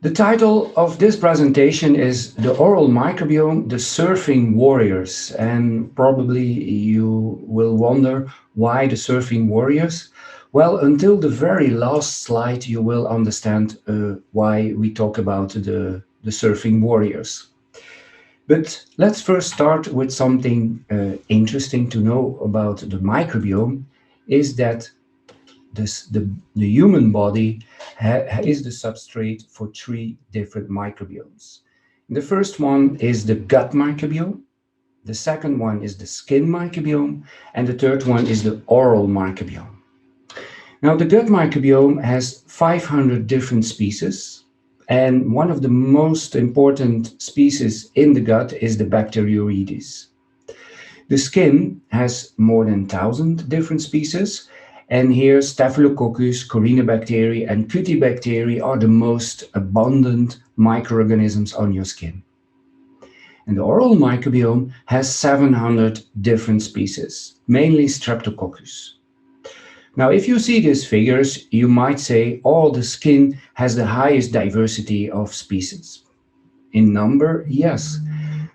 The title of this presentation is The Oral Microbiome, the Surfing Warriors. And probably you will wonder why the surfing warriors? Well, until the very last slide, you will understand why we talk about the surfing warriors. But let's first start with something interesting to know about the microbiome is that the human body is the substrate for three different microbiomes. The first one is the gut microbiome, the second one is the skin microbiome, and the third one is the oral microbiome. Now, the gut microbiome has 500 different species, and one of the most important species in the gut is the Bacteroides. The skin has more than 1,000 different species, and here Staphylococcus, Corynebacteria, and Cutibacteria are the most abundant microorganisms on your skin. And the oral microbiome has 700 different species, mainly Streptococcus. Now, if you see these figures, you might say, oh, the skin has the highest diversity of species. In number, yes.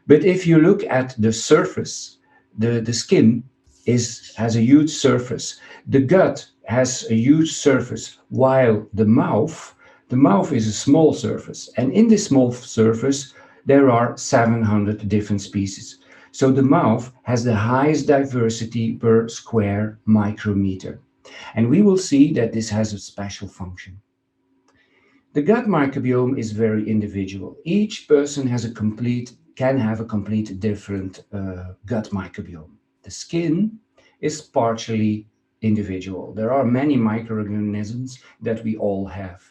But if you look at the surface, the skin has a huge surface. The gut has a huge surface, while the mouth is a small surface. And in this small surface, there are 700 different species. So the mouth has the highest diversity per square micrometer. And we will see that this has a special function. The gut microbiome is very individual. Each person can have a complete different gut microbiome. The skin is partially individual. There are many microorganisms that we all have.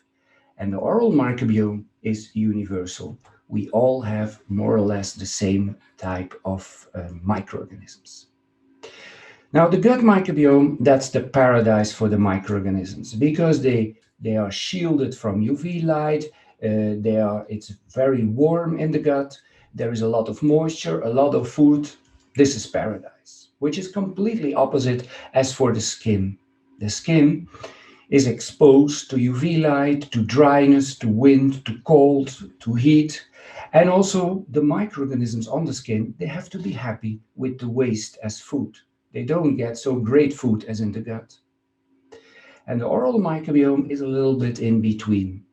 And the oral microbiome is universal. We all have more or less the same type of microorganisms. Now, the gut microbiome, that's the paradise for the microorganisms because they are shielded from UV light. It's very warm in the gut. There is a lot of moisture, a lot of food. This is paradise, which is completely opposite as for the skin. The skin is exposed to UV light, to dryness, to wind, to cold, to heat. And also the microorganisms on the skin, they have to be happy with the waste as food. They don't get so great food as in the gut. And the oral microbiome is a little bit in between.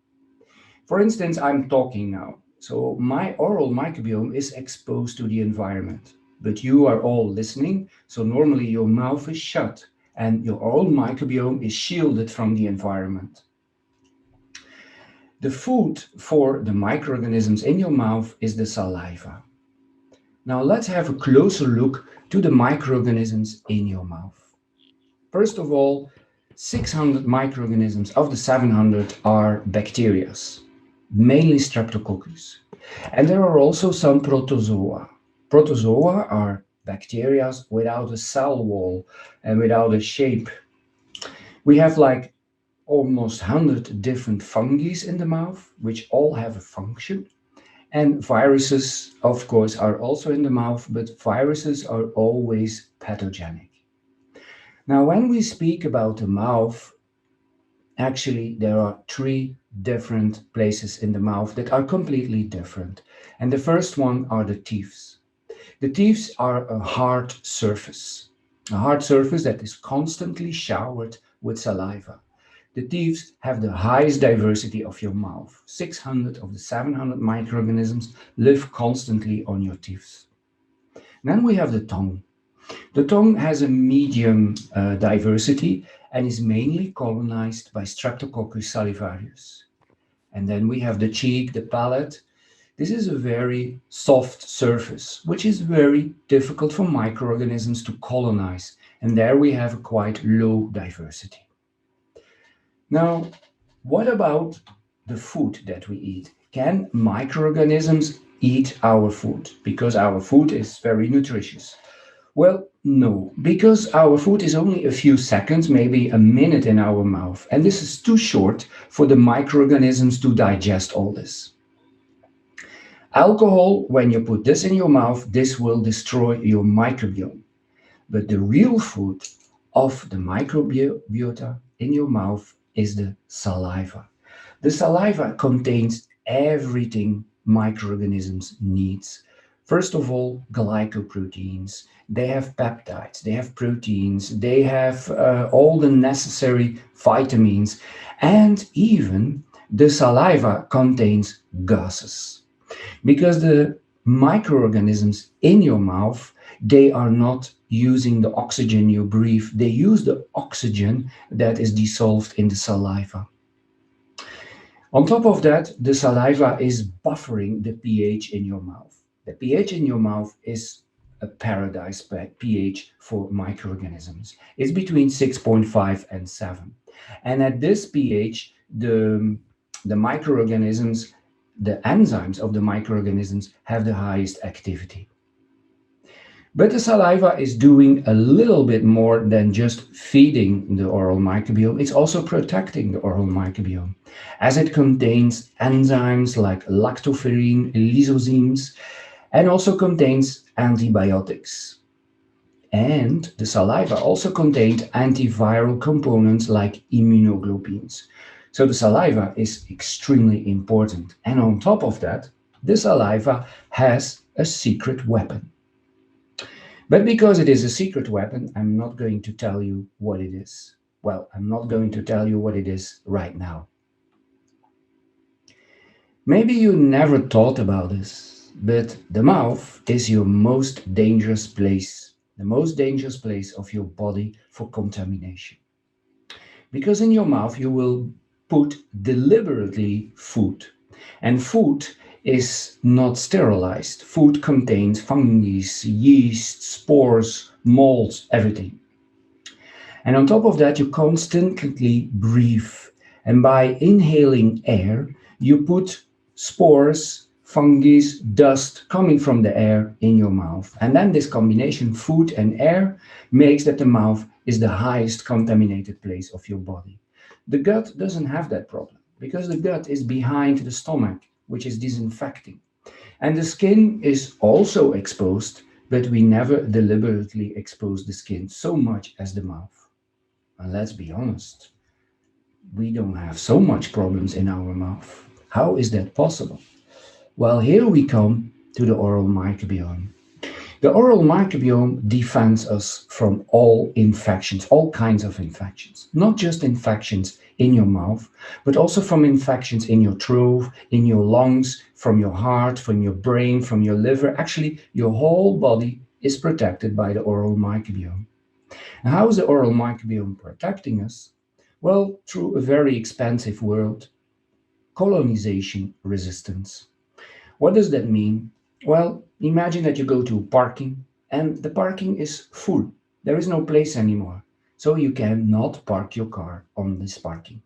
For instance, I'm talking now. So my oral microbiome is exposed to the environment. But you are all listening, so normally your mouth is shut and your oral microbiome is shielded from the environment. The food for the microorganisms in your mouth is the saliva. Now let's have a closer look to the microorganisms in your mouth. First of all, 600 microorganisms of the 700 are bacteria, mainly Streptococcus. And there are also some protozoa. Protozoa are bacteria without a cell wall and without a shape. We have like almost 100 different fungi in the mouth, which all have a function. And viruses, of course, are also in the mouth, but viruses are always pathogenic. Now, when we speak about the mouth, actually, there are three different places in the mouth that are completely different. And the first one are the teeth. The teeth are a hard surface that is constantly showered with saliva. The teeth have the highest diversity of your mouth. 600 of the 700 microorganisms live constantly on your teeth. Then we have the tongue. The tongue has a medium diversity and is mainly colonized by Streptococcus salivarius. And then we have the cheek, the palate. This is a very soft surface, which is very difficult for microorganisms to colonize. And there we have a quite low diversity. Now, what about the food that we eat? Can microorganisms eat our food? Because our food is very nutritious. Well, no, because our food is only a few seconds, maybe a minute in our mouth. And this is too short for the microorganisms to digest all this. Alcohol, when you put this in your mouth, this will destroy your microbiome. But the real food of the microbiota in your mouth is the saliva. The saliva contains everything microorganisms needs. First of all, glycoproteins. They have peptides, they have proteins, they have all the necessary vitamins, and even the saliva contains gases. Because the microorganisms in your mouth, they are not using the oxygen you breathe, they use the oxygen that is dissolved in the saliva. On top of that, the saliva is buffering the pH in your mouth. The pH in your mouth is a paradise pH for microorganisms. It's between 6.5 and 7. And at this pH, the microorganisms, the enzymes of the microorganisms have the highest activity. But the saliva is doing a little bit more than just feeding the oral microbiome. It's also protecting the oral microbiome, as it contains enzymes like lactoferrin, lysozymes, and also contains antibiotics. And the saliva also contains antiviral components like immunoglobulins. So the saliva is extremely important. And on top of that, the saliva has a secret weapon. But because it is a secret weapon, I'm not going to tell you what it is. Well, I'm not going to tell you what it is right now. Maybe you never thought about this, but the mouth is your most dangerous place, the most dangerous place of your body for contamination. Because in your mouth you will put deliberately food, and food is not sterilized. Food contains fungi, yeast, spores, molds, everything. And on top of that, you constantly breathe. And by inhaling air, you put spores, fungi, dust coming from the air in your mouth. And then this combination, food and air, makes that the mouth is the highest contaminated place of your body. The gut doesn't have that problem because the gut is behind the stomach, which is disinfecting. And the skin is also exposed, but we never deliberately expose the skin so much as the mouth. And let's be honest, we don't have so much problems in our mouth. How is that possible? Well, here we come to the oral microbiome. The oral microbiome defends us from all infections, all kinds of infections, not just infections in your mouth, but also from infections in your throat, in your lungs, from your heart, from your brain, from your liver. Actually, your whole body is protected by the oral microbiome. And how is the oral microbiome protecting us? Well, through a very expensive word, colonization resistance. What does that mean? Well, imagine that you go to parking and the parking is full. There is no place anymore. So you cannot park your car on this parking.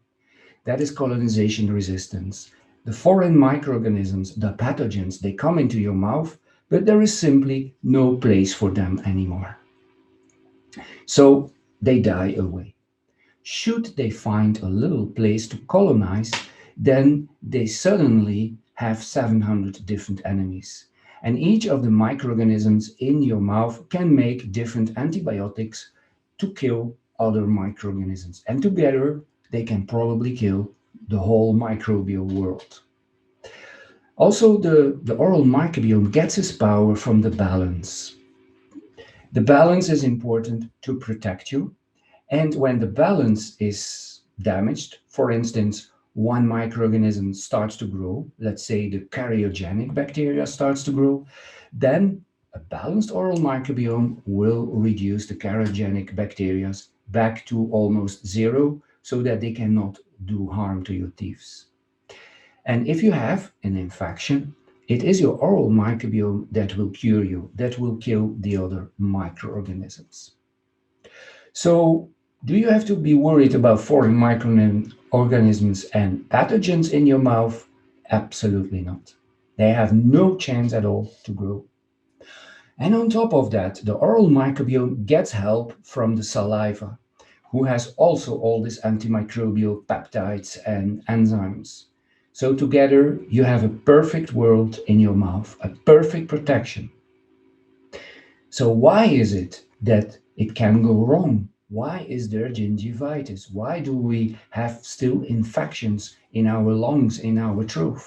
That is colonization resistance. The foreign microorganisms, the pathogens, they come into your mouth, but there is simply no place for them anymore. So they die away. Should they find a little place to colonize, then they suddenly have 700 different enemies. And each of the microorganisms in your mouth can make different antibiotics to kill other microorganisms. And together, they can probably kill the whole microbial world. Also, the oral microbiome gets its power from the balance. The balance is important to protect you. And when the balance is damaged, for instance, one microorganism starts to grow, let's say the Karyogenic bacteria starts to grow, then a balanced oral microbiome will reduce the Karyogenic bacteria back to almost zero so that they cannot do harm to your teeth. And if you have an infection, it is your oral microbiome that will cure you, that will kill the other microorganisms. So, do you have to be worried about foreign microorganisms and pathogens in your mouth? Absolutely not. They have no chance at all to grow. And on top of that, the oral microbiome gets help from the saliva, who has also all these antimicrobial peptides and enzymes. So together you have a perfect world in your mouth, a perfect protection. So why is it that it can go wrong? Why is there gingivitis? Why do we have still infections in our lungs, in our throat?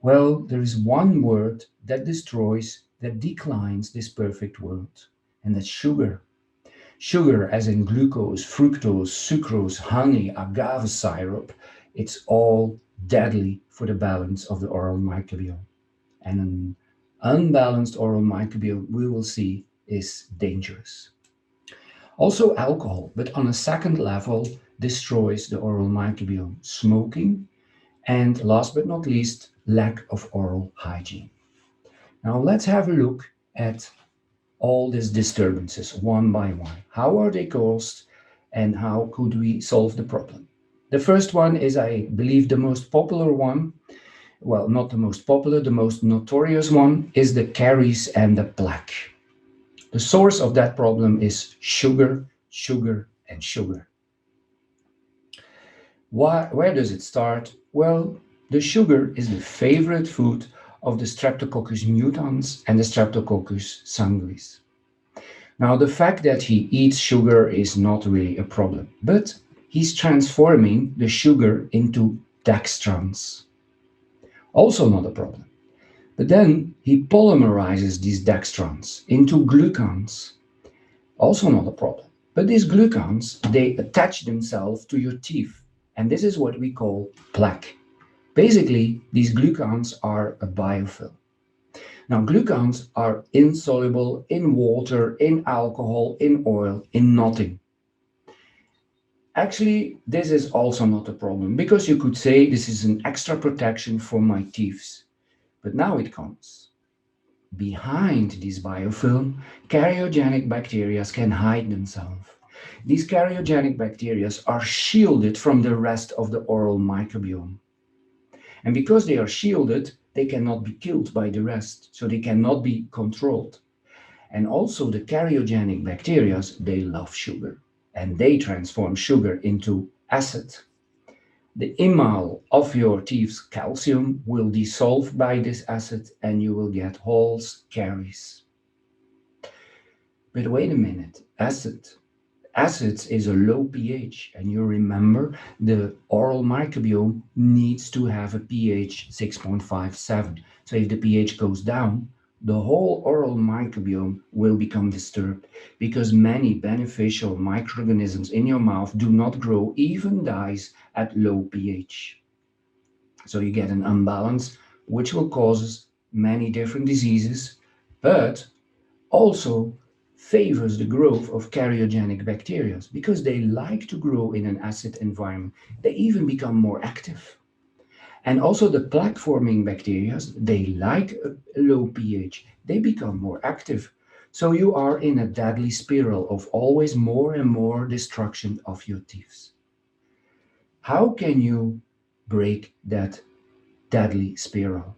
Well, there is one word that destroys, that declines this perfect world, and that's sugar. Sugar, as in glucose, fructose, sucrose, honey, agave syrup, it's all deadly for the balance of the oral microbiome. And an unbalanced oral microbiome, we will see, is dangerous. Also, alcohol, but on a second level, destroys the oral microbiome. Smoking, and last but not least, lack of oral hygiene. Now, let's have a look at all these disturbances one by one. How are they caused and how could we solve the problem? The first one is, I believe, the most popular one. Well, not the most popular, the most notorious one is the caries and the plaque. The source of that problem is sugar, sugar, and sugar. Where does it start? Well, the sugar is the favorite food of the Streptococcus mutans and the Streptococcus sanguis. Now, the fact that he eats sugar is not really a problem, but he's transforming the sugar into dextrans. Also not a problem. But then he polymerizes these dextrans into glucans. Also not a problem. But these glucans, they attach themselves to your teeth, and this is what we call plaque. Basically, these glucans are a biofilm. Now, glucans are insoluble in water, in alcohol, in oil, in nothing. Actually, this is also not a problem, because you could say this is an extra protection for my teeth. But now it comes. Behind this biofilm, karyogenic bacteria can hide themselves. These karyogenic bacteria are shielded from the rest of the oral microbiome. And because they are shielded, they cannot be killed by the rest, so they cannot be controlled. And also the karyogenic bacteria, they love sugar, and they transform sugar into acid. The enamel of your teeth's calcium will dissolve by this acid and you will get holes, caries. But wait a minute, acids is a low pH, and you remember the oral microbiome needs to have a pH 6.57. So if the pH goes down, the whole oral microbiome will become disturbed, because many beneficial microorganisms in your mouth do not grow, even dies at low pH. So you get an imbalance, which will cause many different diseases, but also favors the growth of karyogenic bacteria, because they like to grow in an acid environment. They even become more active. And also the plaque forming bacteria, they like a low pH. They become more active. So you are in a deadly spiral of always more and more destruction of your teeth. How can you break that deadly spiral?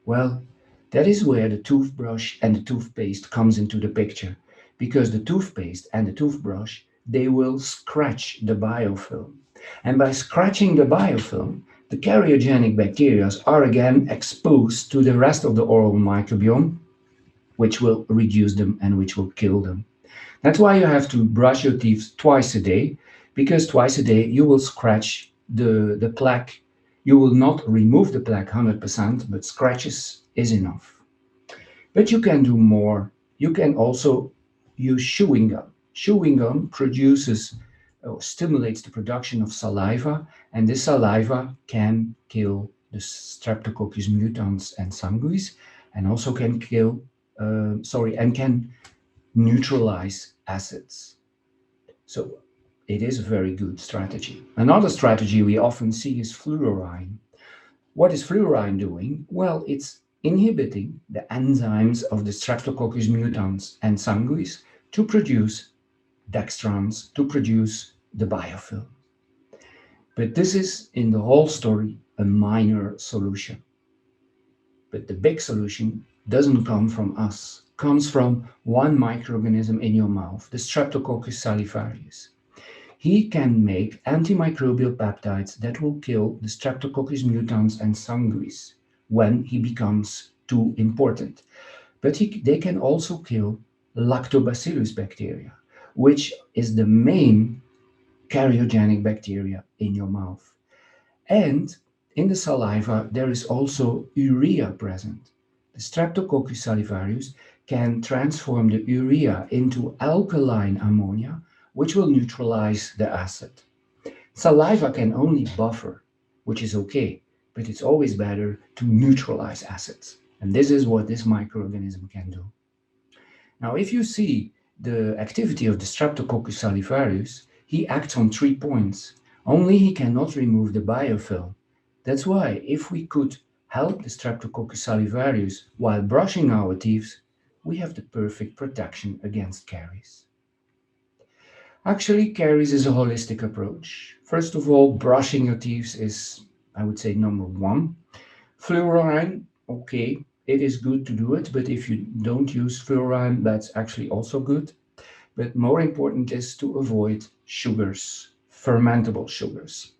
Well, that is where the toothbrush and the toothpaste comes into the picture, because the toothpaste and the toothbrush, they will scratch the biofilm. And by scratching the biofilm, the karyogenic bacteria are again exposed to the rest of the oral microbiome, which will reduce them and which will kill them. That's why you have to brush your teeth twice a day, because twice a day you will scratch the plaque. You will not remove the plaque 100%, but scratches is enough. But you can do more. You can also use chewing gum. Chewing gum produces or stimulates the production of saliva, and this saliva can kill the Streptococcus mutans and sanguis, and also can and can neutralize acids. So it is a very good strategy. Another strategy we often see is fluoride. What is fluoride doing? Well, it's inhibiting the enzymes of the Streptococcus mutans and sanguis to produce dextrans, to produce the biofilm. But this is, in the whole story, a minor solution. But the big solution doesn't come from us, comes from one microorganism in your mouth, the Streptococcus salivarius. He can make anti-microbial peptides that will kill the Streptococcus mutans and sanguis when he becomes too important. But they can also kill lactobacillus bacteria, which is the main karyogenic bacteria in your mouth. And In the saliva, there is also urea present. The Streptococcus salivarius can transform the urea into alkaline ammonia, which will neutralize the acid. Saliva can only buffer, which is okay, but it's always better to neutralize acids. And this is what this microorganism can do. Now, if you see the activity of the Streptococcus salivarius, he acts on 3 points. Only he cannot remove the biofilm. That's why if we could help the Streptococcus salivarius while brushing our teeth, we have the perfect protection against caries. Actually, caries is a holistic approach. First of all, brushing your teeth is, I would say, number one. Fluoride, okay, it is good to do it, but if you don't use fluoride, that's actually also good. But more important is to avoid sugars, fermentable sugars.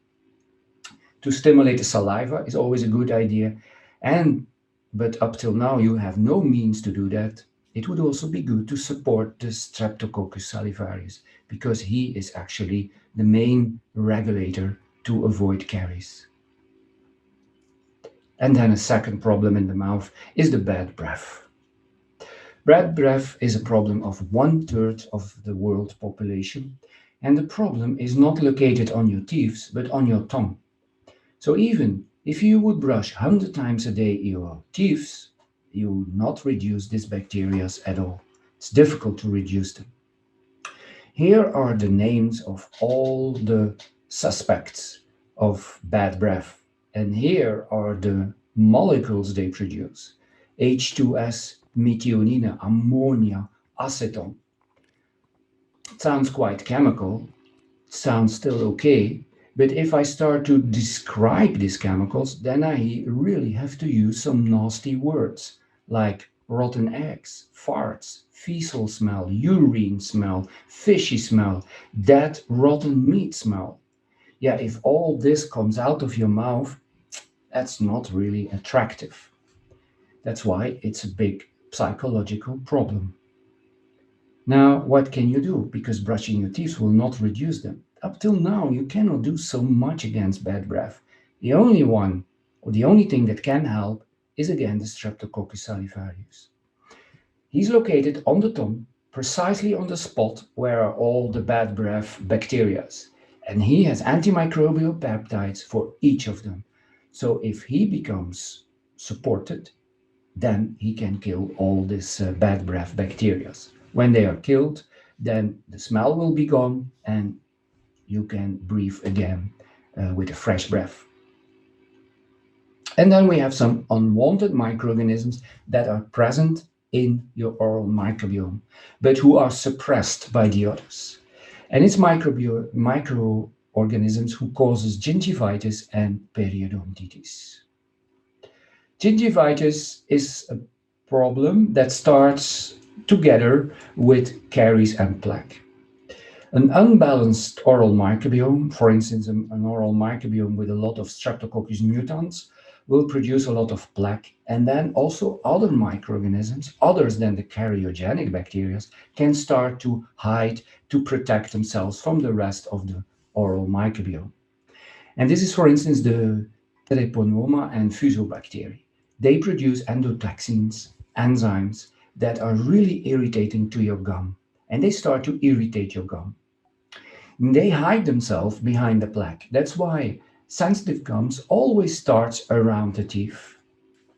To stimulate the saliva is always a good idea, but up till now you have no means to do that. It would also be good to support the Streptococcus salivarius because he is actually the main regulator to avoid caries. And then a second problem in the mouth is the bad breath. Bad breath is a problem of 1/3 of the world population, and the problem is not located on your teeth but on your tongue. So even if you would brush 100 times a day your teeth, you would not reduce these bacteria at all. It's difficult to reduce them. Here are the names of all the suspects of bad breath. And here are the molecules they produce. H2S, methionine, ammonia, acetone. It sounds quite chemical, sounds still okay, but if I start to describe these chemicals, then I really have to use some nasty words like rotten eggs, farts, fecal smell, urine smell, fishy smell, dead rotten meat smell. Yeah, if all this comes out of your mouth, that's not really attractive. That's why it's a big psychological problem. Now, what can you do? Because brushing your teeth will not reduce them. Up till now, you cannot do so much against bad breath. The only one, or the only thing that can help, is again the Streptococcus salivarius. He's located on the tongue, precisely on the spot where are all the bad breath bacteria. And he has anti-microbial peptides for each of them. So if he becomes supported, then he can kill all this bad breath bacteria. When they are killed, then the smell will be gone and you can breathe again with a fresh breath. And then we have some unwanted microorganisms that are present in your oral microbiome, but who are suppressed by the others. And it's microorganisms who causes gingivitis and periodontitis. Gingivitis is a problem that starts together with caries and plaque. An unbalanced oral microbiome, for instance, an oral microbiome with a lot of Streptococcus mutans, will produce a lot of plaque, and then also other microorganisms, others than the Karyogenic bacteria, can start to hide to protect themselves from the rest of the oral microbiome. And this is, for instance, the Treponema and Fusobacteria. They produce endotoxins, enzymes that are really irritating to your gum, and they start to irritate your gum. And they hide themselves behind the plaque. That's why sensitive gums always starts around the teeth.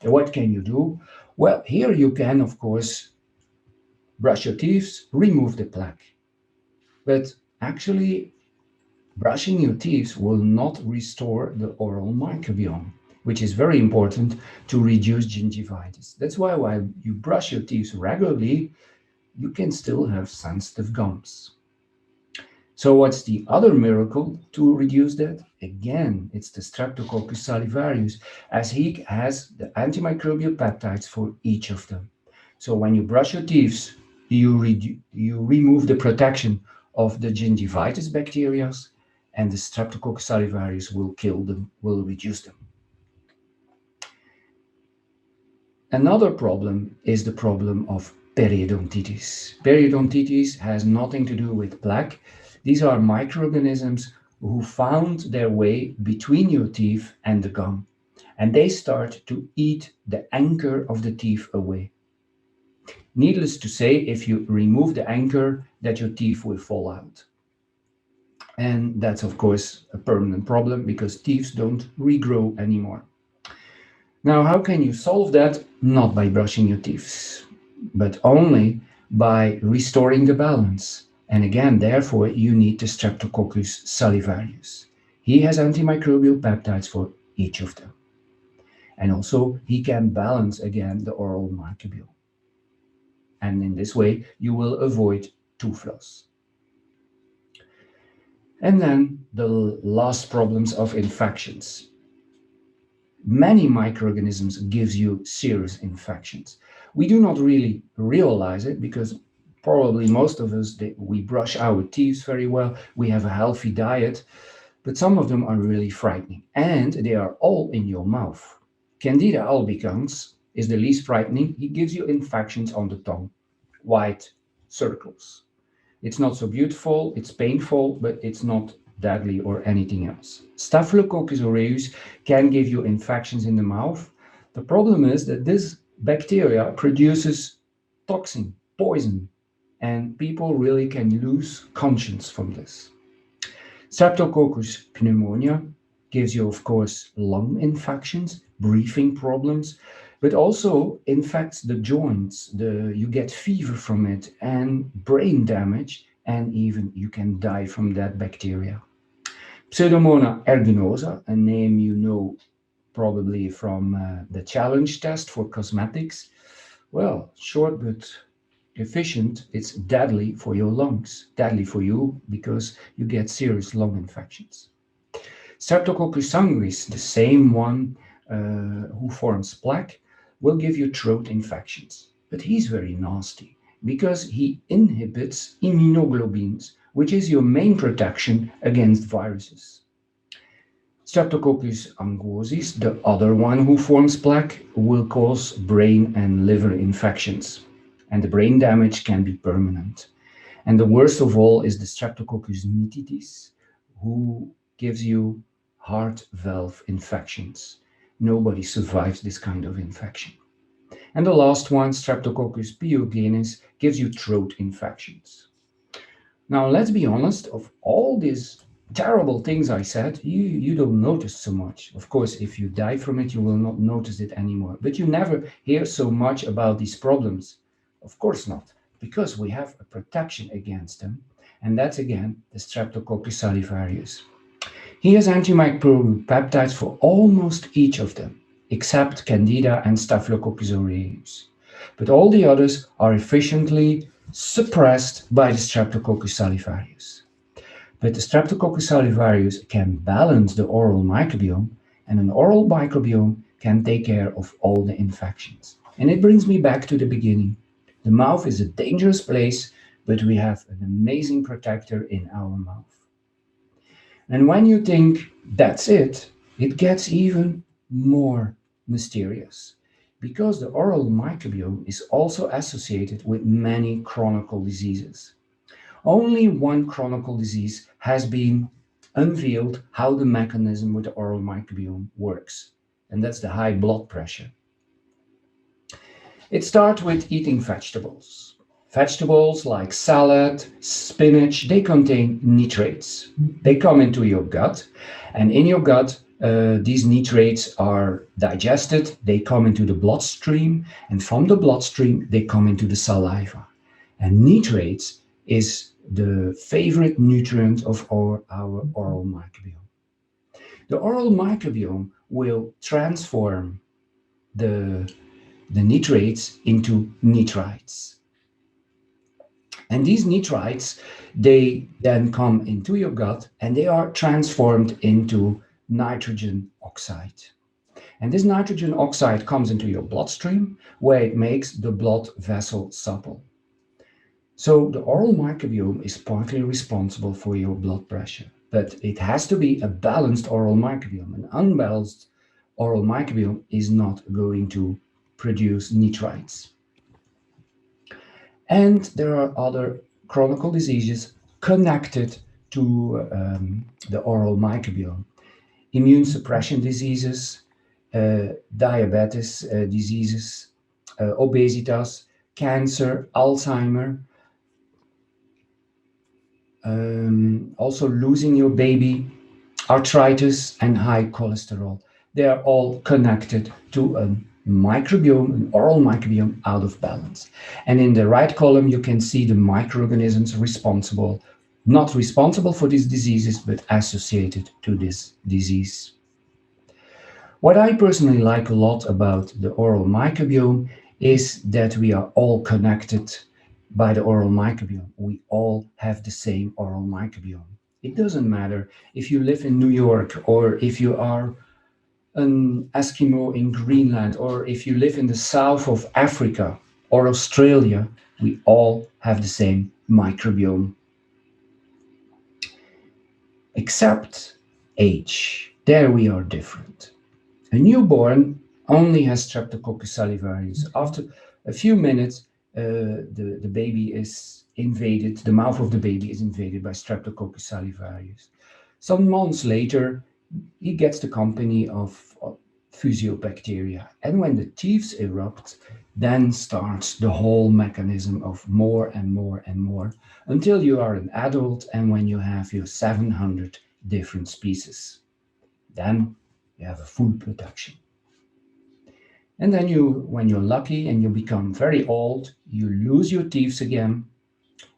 And what can you do? Well, here you can, of course, brush your teeth, remove the plaque. But actually, brushing your teeth will not restore the oral microbiome, which is very important to reduce gingivitis. That's why while you brush your teeth regularly, you can still have sensitive gums. So what's the other miracle to reduce that? Again, it's the Streptococcus salivarius, as he has the antimicrobial peptides for each of them. So when you brush your teeth, you remove the protection of the gingivitis bacteria, and the Streptococcus salivarius will kill them, will reduce them. Another problem is the problem of periodontitis. Periodontitis has nothing to do with plaque. These are microorganisms who found their way between your teeth and the gum, and they start to eat the anchor of the teeth away. Needless to say, if you remove the anchor, that your teeth will fall out. And that's, of course, a permanent problem because teeth don't regrow anymore. Now, how can you solve that? Not by brushing your teeth, but only by restoring the balance. And again, therefore, you need the Streptococcus salivarius. He has antimicrobial peptides for each of them. And also, he can balance again the oral microbiome. And in this way, you will avoid tooth loss. And then the last problems of infections. Many microorganisms gives you serious infections. We do not really realize it because probably most of us, we brush our teeth very well, we have a healthy diet, but some of them are really frightening and they are all in your mouth. Candida albicans is the least frightening. He gives you infections on the tongue, white circles. It's not so beautiful, it's painful, but it's not deadly or anything else. Staphylococcus aureus can give you infections in the mouth. The problem is that this bacteria produces toxin, poison, and people really can lose conscience from this. Streptococcus pneumonia gives you, of course, lung infections, breathing problems, but also infects the joints. You get fever from it and brain damage, and even you can die from that bacteria. Pseudomonas aeruginosa, a name you know probably from the challenge test for cosmetics. Well, short but efficient, it's deadly for your lungs. Deadly for you because you get serious lung infections. Streptococcus sanguis, the same one who forms plaque, will give you throat infections. But he's very nasty because he inhibits immunoglobulins, which is your main protection against viruses. Streptococcus anguosis, the other one who forms plaque, will cause brain and liver infections. And the brain damage can be permanent. And the worst of all is the Streptococcus mititis, who gives you heart valve infections. Nobody survives this kind of infection. And the last one, Streptococcus pyogenes, gives you throat infections. Now, let's be honest, of all these terrible things I said, you don't notice so much. Of course, if you die from it, you will not notice it anymore. But you never hear so much about these problems. Of course not, because we have a protection against them. And that's again the Streptococcus salivarius. He has antimicrobial peptides for almost each of them, except Candida and Staphylococcus aureus. But all the others are efficiently suppressed by the Streptococcus salivarius. But the Streptococcus salivarius can balance the oral microbiome, and an oral microbiome can take care of all the infections. And it brings me back to the beginning. The mouth is a dangerous place, but we have an amazing protector in our mouth. And when you think that's it gets even more mysterious because the oral microbiome is also associated with many chronic diseases. Only one chronic disease has been unveiled how the mechanism with the oral microbiome works, and that's the high blood pressure. It starts with eating vegetables. Vegetables like salad, spinach, they contain nitrates. They come into your gut, and in your gut, these nitrates are digested, they come into the bloodstream, and from the bloodstream, they come into the saliva. And nitrates is the favorite nutrient of our oral microbiome. The oral microbiome will transform the nitrates into nitrites. And these nitrites, they then come into your gut and they are transformed into nitrogen oxide. And this nitrogen oxide comes into your bloodstream where it makes the blood vessel supple. So the oral microbiome is partly responsible for your blood pressure, but it has to be a balanced oral microbiome. An unbalanced oral microbiome is not going to produce nitrites. And there are other chronic diseases connected to the oral microbiome. Immune suppression diseases, diabetes diseases, obesitas, cancer, Alzheimer, also losing your baby, arthritis, and high cholesterol. They are all connected to a microbiome, an oral microbiome out of balance. And in the right column, you can see the microorganisms responsible, not responsible for these diseases, but associated to this disease. What I personally like a lot about the oral microbiome is that we are all connected by the oral microbiome. We all have the same oral microbiome. It doesn't matter if you live in New York or if you are an Eskimo in Greenland or if you live in the south of Africa or Australia, we all have the same microbiome. Except age. There we are different. A newborn only has Streptococcus salivarius. After a few minutes, the baby is invaded, the mouth of the baby is invaded by Streptococcus salivarius. Some months later, he gets the company of Fusiobacteria. And when the teeth erupt, then starts the whole mechanism of more and more and more until you are an adult and when you have your 700 different species. Then you have a full production. And then when you're lucky and you become very old, you lose your teeth again,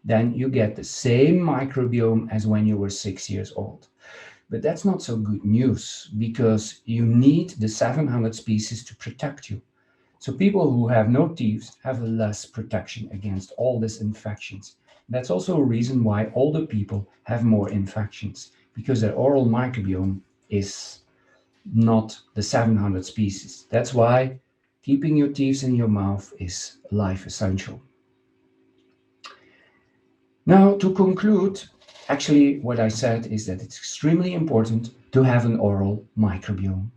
then you get the same microbiome as when you were 6 years old. But that's not so good news because you need the 700 species to protect you. So people who have no teeth have less protection against all these infections. That's also a reason why older people have more infections because their oral microbiome is not the 700 species. That's why keeping your teeth in your mouth is life essential. Now, to conclude, actually what I said is that it's extremely important to have an oral microbiome.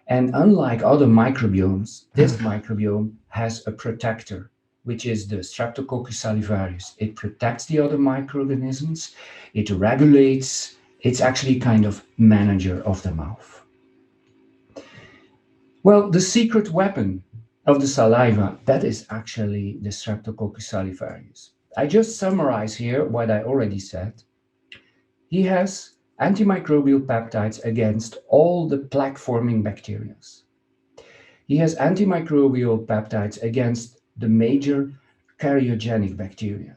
And unlike other microbiomes, this microbiome has a protector, which is the Streptococcus salivarius. It protects the other microorganisms, it regulates, it's actually kind of manager of the mouth. Well, the secret weapon of the saliva, that is actually the Streptococcus salivarius. I just summarize here what I already said. He has antimicrobial peptides against all the plaque-forming bacteria. He has antimicrobial peptides against the major karyogenic bacteria.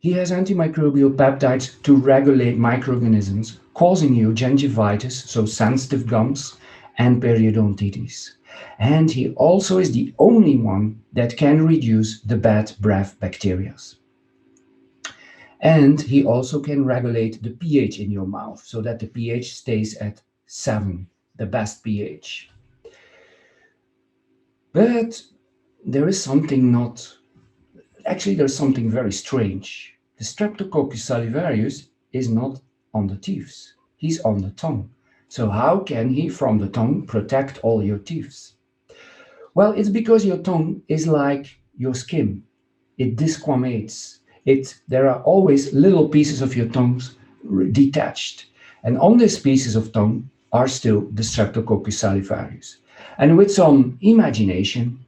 He has antimicrobial peptides to regulate microorganisms causing you gingivitis, so sensitive gums, and periodontitis. And he also is the only one that can reduce the bad breath bacteria. And he also can regulate the pH in your mouth so that the pH stays at 7, the best pH. But there is something there's something very strange. The Streptococcus salivarius is not on the teeth, he's on the tongue. So how can he from the tongue protect all your teeth? Well, it's because your tongue is like your skin. It disquamates. There are always little pieces of your tongues detached. And on these pieces of tongue are still the Streptococcus salivarius. And with some imagination,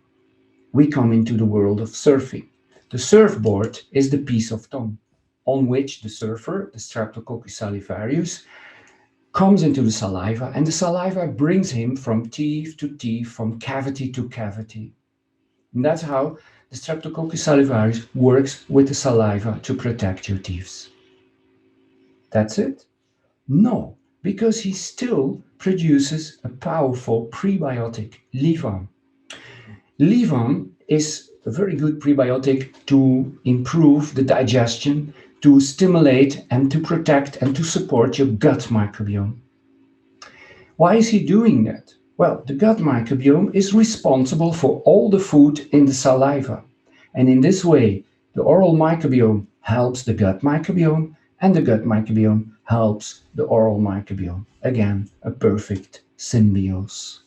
we come into the world of surfing. The surfboard is the piece of tongue on which the surfer, the Streptococcus salivarius, comes into the saliva, and the saliva brings him from teeth to teeth, from cavity to cavity. And that's how the Streptococcus salivarius works with the saliva to protect your teeth. That's it? No, because he still produces a powerful prebiotic, leaven. Leaven is a very good prebiotic to improve the digestion, to stimulate and to protect and to support your gut microbiome. Why is he doing that? Well, the gut microbiome is responsible for all the food in the saliva. And in this way, the oral microbiome helps the gut microbiome and the gut microbiome helps the oral microbiome. Again, a perfect symbiosis.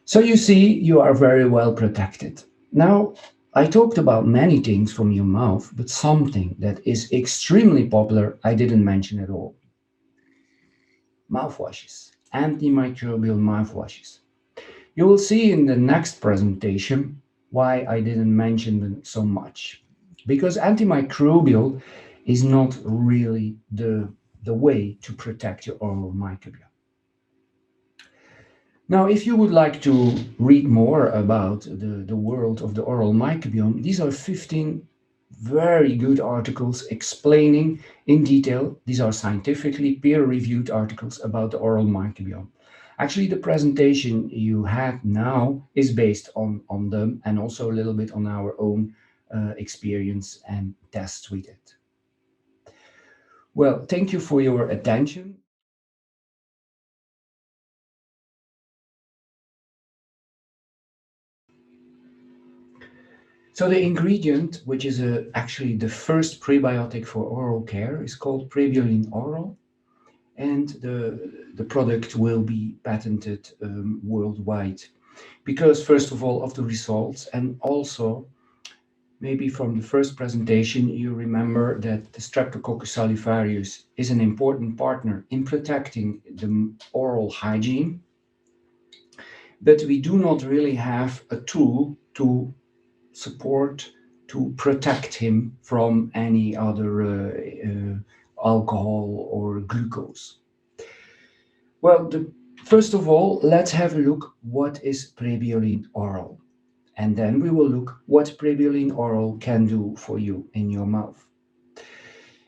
So you see, you are very well protected. Now, I talked about many things from your mouth, but something that is extremely popular I didn't mention at all. Mouthwashes, antimicrobial mouthwashes. You will see in the next presentation why I didn't mention them so much. Because antimicrobial is not really the way to protect your oral microbiome. Now, if you would like to read more about the world of the oral microbiome, these are 15 very good articles explaining in detail. These are scientifically peer-reviewed articles about the oral microbiome. Actually, the presentation you had now is based on them and also a little bit on our own experience and tests we did. Well, thank you for your attention. So the ingredient, which is actually the first prebiotic for oral care, is called PreBIULIN Oral, and the product will be patented worldwide. Because first of all, of the results, and also maybe from the first presentation, you remember that the Streptococcus salivarius is an important partner in protecting the oral hygiene, but we do not really have a tool to support to protect him from any other alcohol or glucose. Well, first of all, let's have a look what is PreBIULIN Oral. And then we will look what PreBIULIN Oral can do for you in your mouth.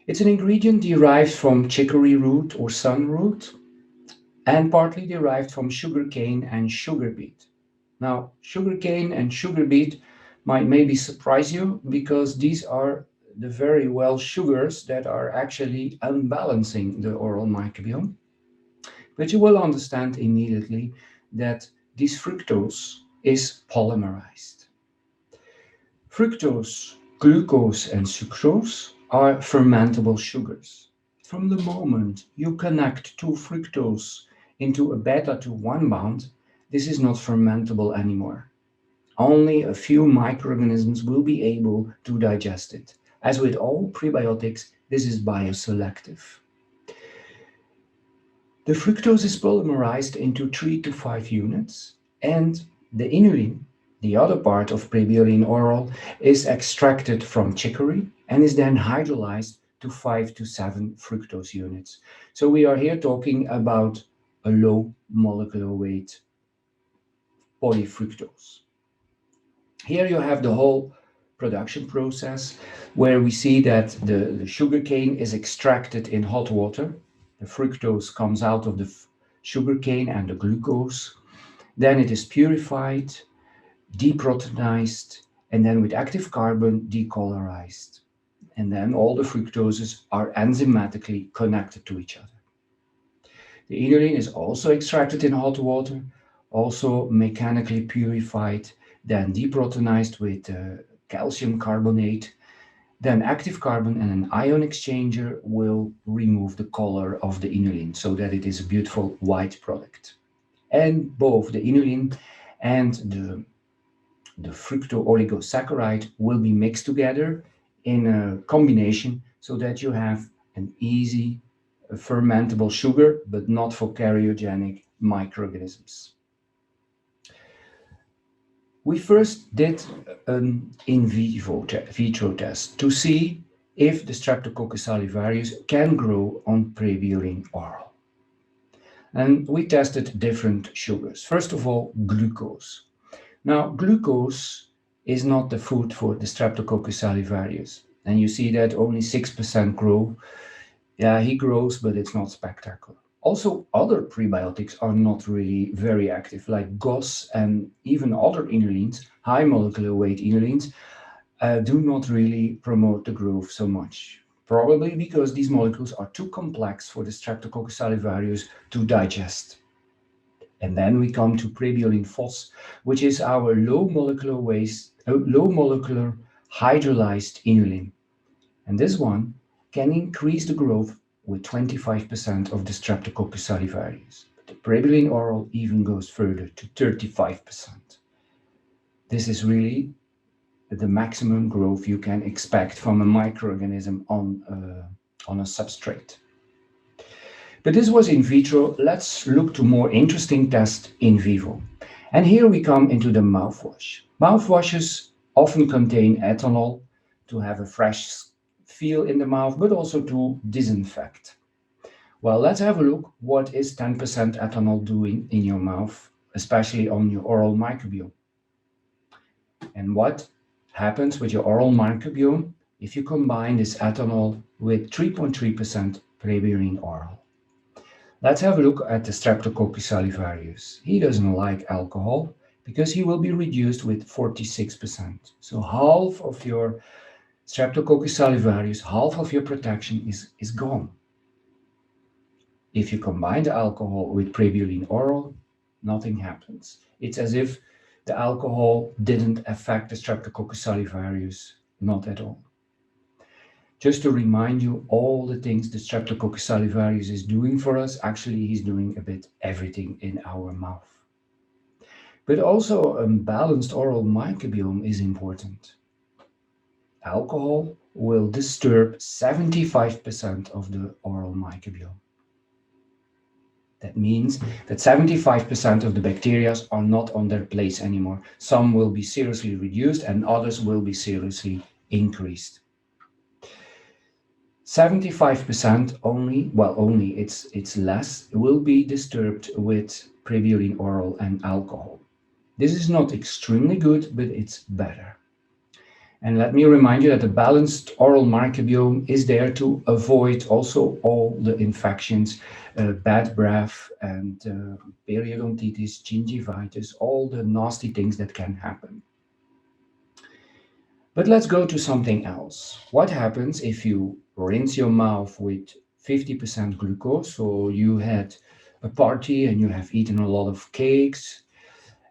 It's an ingredient derived from chicory root or sun root and partly derived from sugarcane and sugar beet. Now, sugarcane and sugar beet might maybe surprise you because these are the very well sugars that are actually unbalancing the oral microbiome. But you will understand immediately that this fructose is polymerized. Fructose, glucose, and sucrose are fermentable sugars. From the moment you connect two fructose into a beta to 1 bond, this is not fermentable anymore. Only a few microorganisms will be able to digest it. As with all prebiotics, this is bioselective. The fructose is polymerized into 3 to 5 units, and the inulin, the other part of PreBIULIN Oral, is extracted from chicory and is then hydrolyzed to 5 to 7 fructose units. So we are here talking about a low molecular weight polyfructose. Here you have the whole production process where we see that the sugarcane is extracted in hot water. The fructose comes out of the sugarcane and the glucose. Then it is purified, deproteinized, and then with active carbon decolorized. And then all the fructoses are enzymatically connected to each other. The inulin is also extracted in hot water, also mechanically purified, then deproteinized with calcium carbonate. Then active carbon and an ion exchanger will remove the color of the inulin so that it is a beautiful white product. And both the inulin and the fructooligosaccharides will be mixed together in a combination so that you have an easy fermentable sugar, but not for karyogenic microorganisms. We first did an in vitro test to see if the Streptococcus salivarius can grow on PreBIULIN Oral. And we tested different sugars. First of all, glucose. Now, glucose is not the food for the Streptococcus salivarius. And you see that only 6% grow. Yeah, he grows, but it's not spectacular. Also, other prebiotics are not really very active, like GOS and even other inulins, high molecular weight inulins, do not really promote the growth so much. Probably because these molecules are too complex for the Streptococcus salivarius to digest. And then we come to PreBIULIN FOS, which is our low molecular hydrolyzed inulin. And this one can increase the growth with 25% of the Streptococcus salivarius. But the PreBIULIN Oral even goes further to 35%. This is really the maximum growth you can expect from a microorganism on a substrate. But this was in vitro. Let's look to more interesting tests in vivo. And here we come into the mouthwash. Mouthwashes often contain ethanol to have a fresh feel in the mouth, but also to disinfect. Well, let's have a look. What is 10% ethanol doing in your mouth, especially on your oral microbiome? And what happens with your oral microbiome if you combine this ethanol with 3.3% PreBIULIN oral? Let's have a look at the Streptococcus salivarius. He doesn't like alcohol because he will be reduced with 46%. So half of your Streptococcus salivarius, half of your protection is gone. If you combine the alcohol with PreBIULIN oral, nothing happens. It's as if the alcohol didn't affect the Streptococcus salivarius, not at all. Just to remind you, all the things the Streptococcus salivarius is doing for us, actually he's doing a bit everything in our mouth. But also a balanced oral microbiome is important. Alcohol will disturb 75% of the oral microbiome. That means that 75% of the bacteria are not on their place anymore. Some will be seriously reduced and others will be seriously increased. 75% only, it's less, will be disturbed with PreBIULIN oral and alcohol. This is not extremely good, but it's better. And let me remind you that the balanced oral microbiome is there to avoid also all the infections, bad breath and periodontitis, gingivitis, all the nasty things that can happen. But let's go to something else. What happens if you rinse your mouth with 50% glucose? So you had a party and you have eaten a lot of cakes,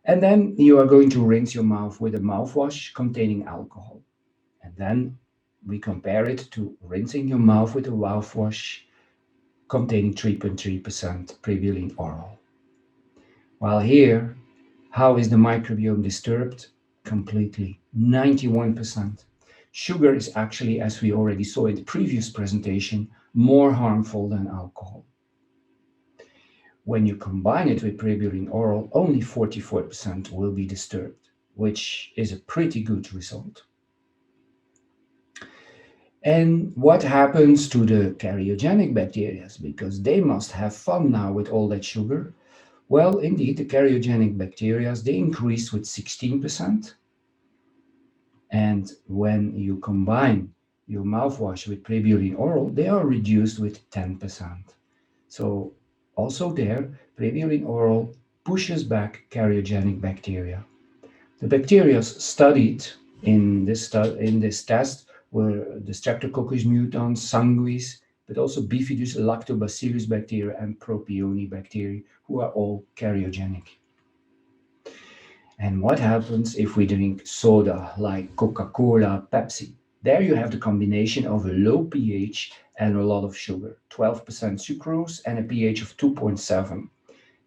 and then you are going to rinse your mouth with a mouthwash containing alcohol. And then we compare it to rinsing your mouth with a mouthwash containing 3.3% PreBIULIN oral. While here, how is the microbiome disturbed? Completely, 91%. Sugar is actually, as we already saw in the previous presentation, more harmful than alcohol. When you combine it with PreBIULIN oral, only 44% will be disturbed, which is a pretty good result. And what happens to the karyogenic bacteria? Because they must have fun now with all that sugar. Well, indeed, the karyogenic bacteria, they increase with 16%. And when you combine your mouthwash with PreBIULIN oral, they are reduced with 10%. So also there, PreBIULIN oral pushes back karyogenic bacteria. The bacteria studied in this test were the Streptococcus mutans, sanguis, but also Bifidus, lactobacillus bacteria, and propionic bacteria, who are all karyogenic. And what happens if we drink soda like Coca-Cola, Pepsi? There you have the combination of a low pH and a lot of sugar, 12% sucrose and a pH of 2.7.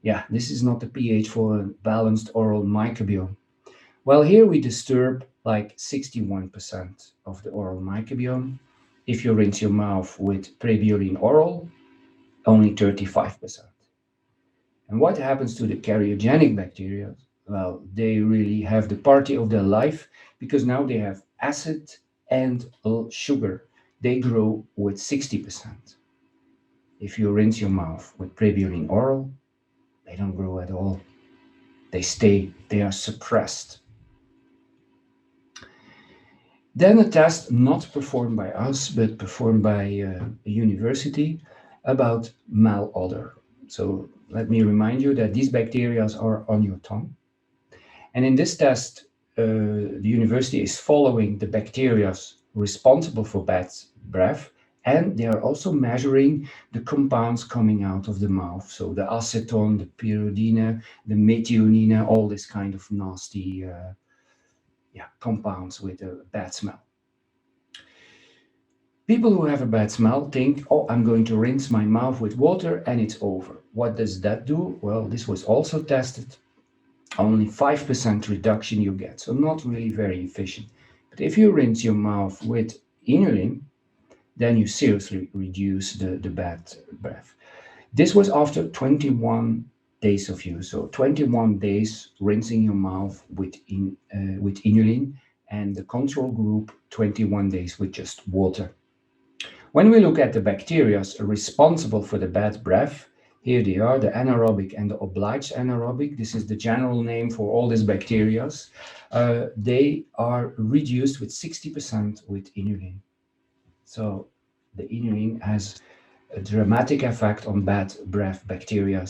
Yeah, this is not the pH for a balanced oral microbiome. Well, here we disturb like 61% of the oral microbiome. If you rinse your mouth with PreBIULIN oral, only 35%. And what happens to the karyogenic bacteria? Well, they really have the party of their life because now they have acid and sugar. They grow with 60%. If you rinse your mouth with PreBIULIN oral, they don't grow at all. They stay, they are suppressed. Then a test not performed by us, but performed by a university about malodor. So let me remind you that these bacteria are on your tongue. And in this test, the university is following the bacteria responsible for bad breath, and they are also measuring the compounds coming out of the mouth. So the acetone, the pyridine, the methionine, all this kind of nasty compounds with a bad smell. People who have a bad smell think, oh, I'm going to rinse my mouth with water and it's over. What does that do? Well, this was also tested. Only 5% reduction you get, so not really very efficient. But if you rinse your mouth with inulin, then you seriously reduce the bad breath. This was after 21 days of use. So 21 days rinsing your mouth with inulin, and the control group 21 days with just water. When we look at the bacteria responsible for the bad breath, here they are, the anaerobic and the obliged anaerobic. This is the general name for all these bacteria. They are reduced with 60% with inulin. So the inulin has a dramatic effect on bad breath bacteria.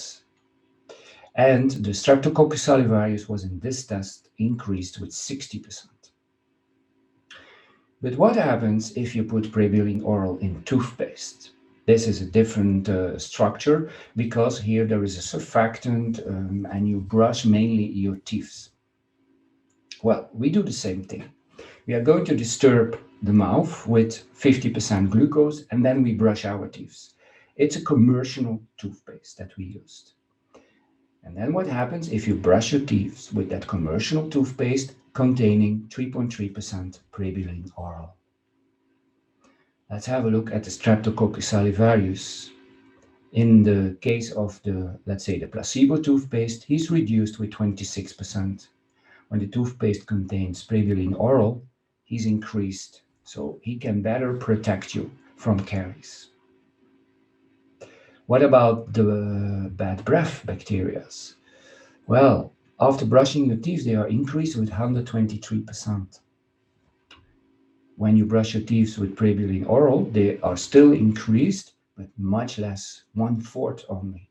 And the Streptococcus salivarius was in this test increased with 60%. But what happens if you put PreBIULIN oral in toothpaste? This is a different structure because here there is a surfactant and you brush mainly your teeth. Well, we do the same thing. We are going to disturb the mouth with 50% glucose and then we brush our teeth. It's a commercial toothpaste that we used. And then what happens if you brush your teeth with that commercial toothpaste containing 3.3% PreBIULIN oral? Let's have a look at the Streptococcus salivarius. In the case of the, let's say, the placebo toothpaste, he's reduced with 26%. When the toothpaste contains PreBIULIN oral, he's increased, so he can better protect you from caries. What about the bad breath bacteria? Well, after brushing your teeth, they are increased with 123%. When you brush your teeth with PreBIULIN oral, they are still increased, but much less, 1/4 only.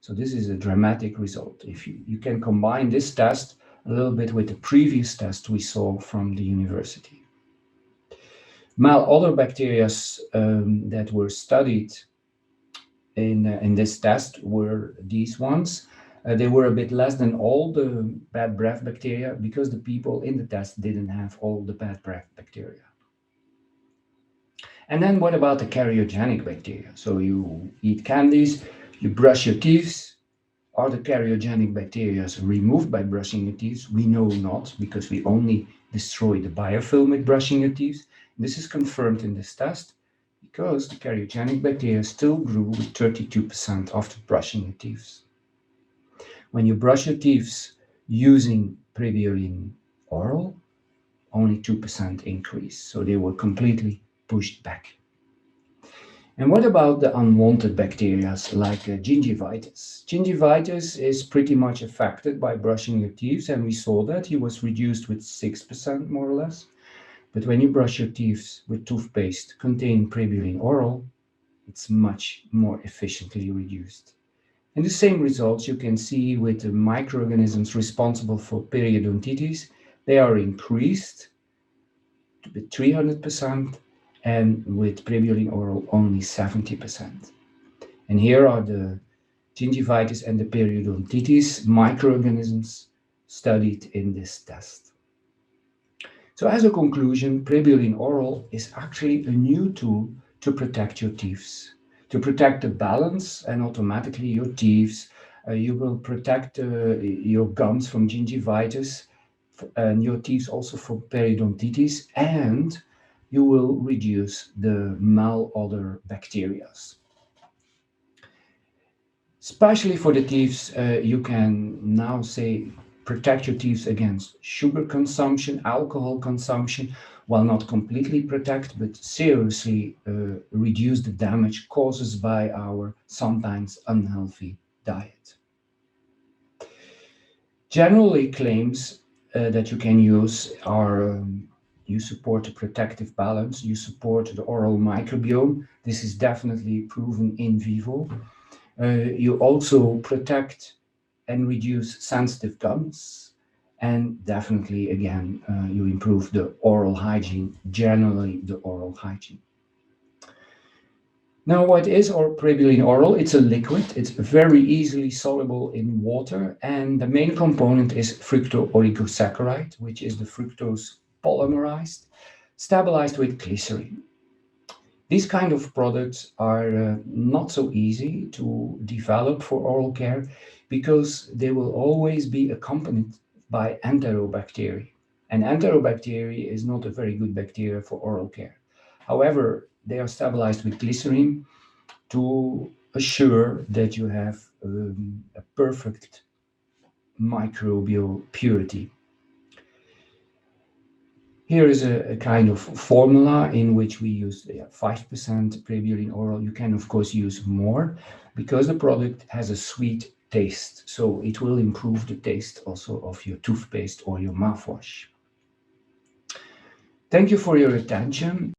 So this is a dramatic result. If you can combine this test a little bit with the previous test we saw from the university. Other bacteria that were studied in this test were these ones. They were a bit less than all the bad breath bacteria because the people in the test didn't have all the bad breath bacteria. And then what about the karyogenic bacteria? So you eat candies, you brush your teeth. Are the karyogenic bacteria removed by brushing your teeth? We know not, because we only destroy the biofilm with brushing your teeth. This is confirmed in this test because the karyogenic bacteria still grew with 32% after brushing your teeth. When you brush your teeth using PreBIULIN oral, only 2% increase. So they were completely pushed back. And what about the unwanted bacteria like Gingivitis? Gingivitis is pretty much affected by brushing your teeth, and we saw that he was reduced with 6% more or less. But when you brush your teeth with toothpaste containing PreBIULIN oral, it's much more efficiently reduced. And the same results you can see with the microorganisms responsible for periodontitis. They are increased with 300%. And with PreBIULIN oral only 70%. And here are the gingivitis and the periodontitis microorganisms studied in this test. So as a conclusion, PreBIULIN oral is actually a new tool to protect your teeth, to protect the balance and automatically your teeth. You will protect your gums from gingivitis and your teeth also from periodontitis, and you will reduce the malodor bacteria. Especially for the teeth, you can now say protect your teeth against sugar consumption, alcohol consumption, while not completely protect, but seriously reduce the damage caused by our sometimes unhealthy diet. Generally, claims that you can use are you support the protective balance, you support the oral microbiome. This is definitely proven in vivo. You also protect and reduce sensitive gums, and definitely, again, you improve the oral hygiene, generally the oral hygiene. Now, what is PreBIULIN oral? It's a liquid. It's very easily soluble in water, and the main component is fructooligosaccharides, which is the fructose polymerized, stabilized with glycerin. These kind of products are not so easy to develop for oral care because they will always be accompanied by enterobacteria. And Enterobacteria is not a very good bacteria for oral care. However, they are stabilized with glycerin to assure that you have a perfect microbial purity. Here is a kind of formula in which we use 5% PreBIULIN oral. You can, of course, use more because the product has a sweet taste. So it will improve the taste also of your toothpaste or your mouthwash. Thank you for your attention.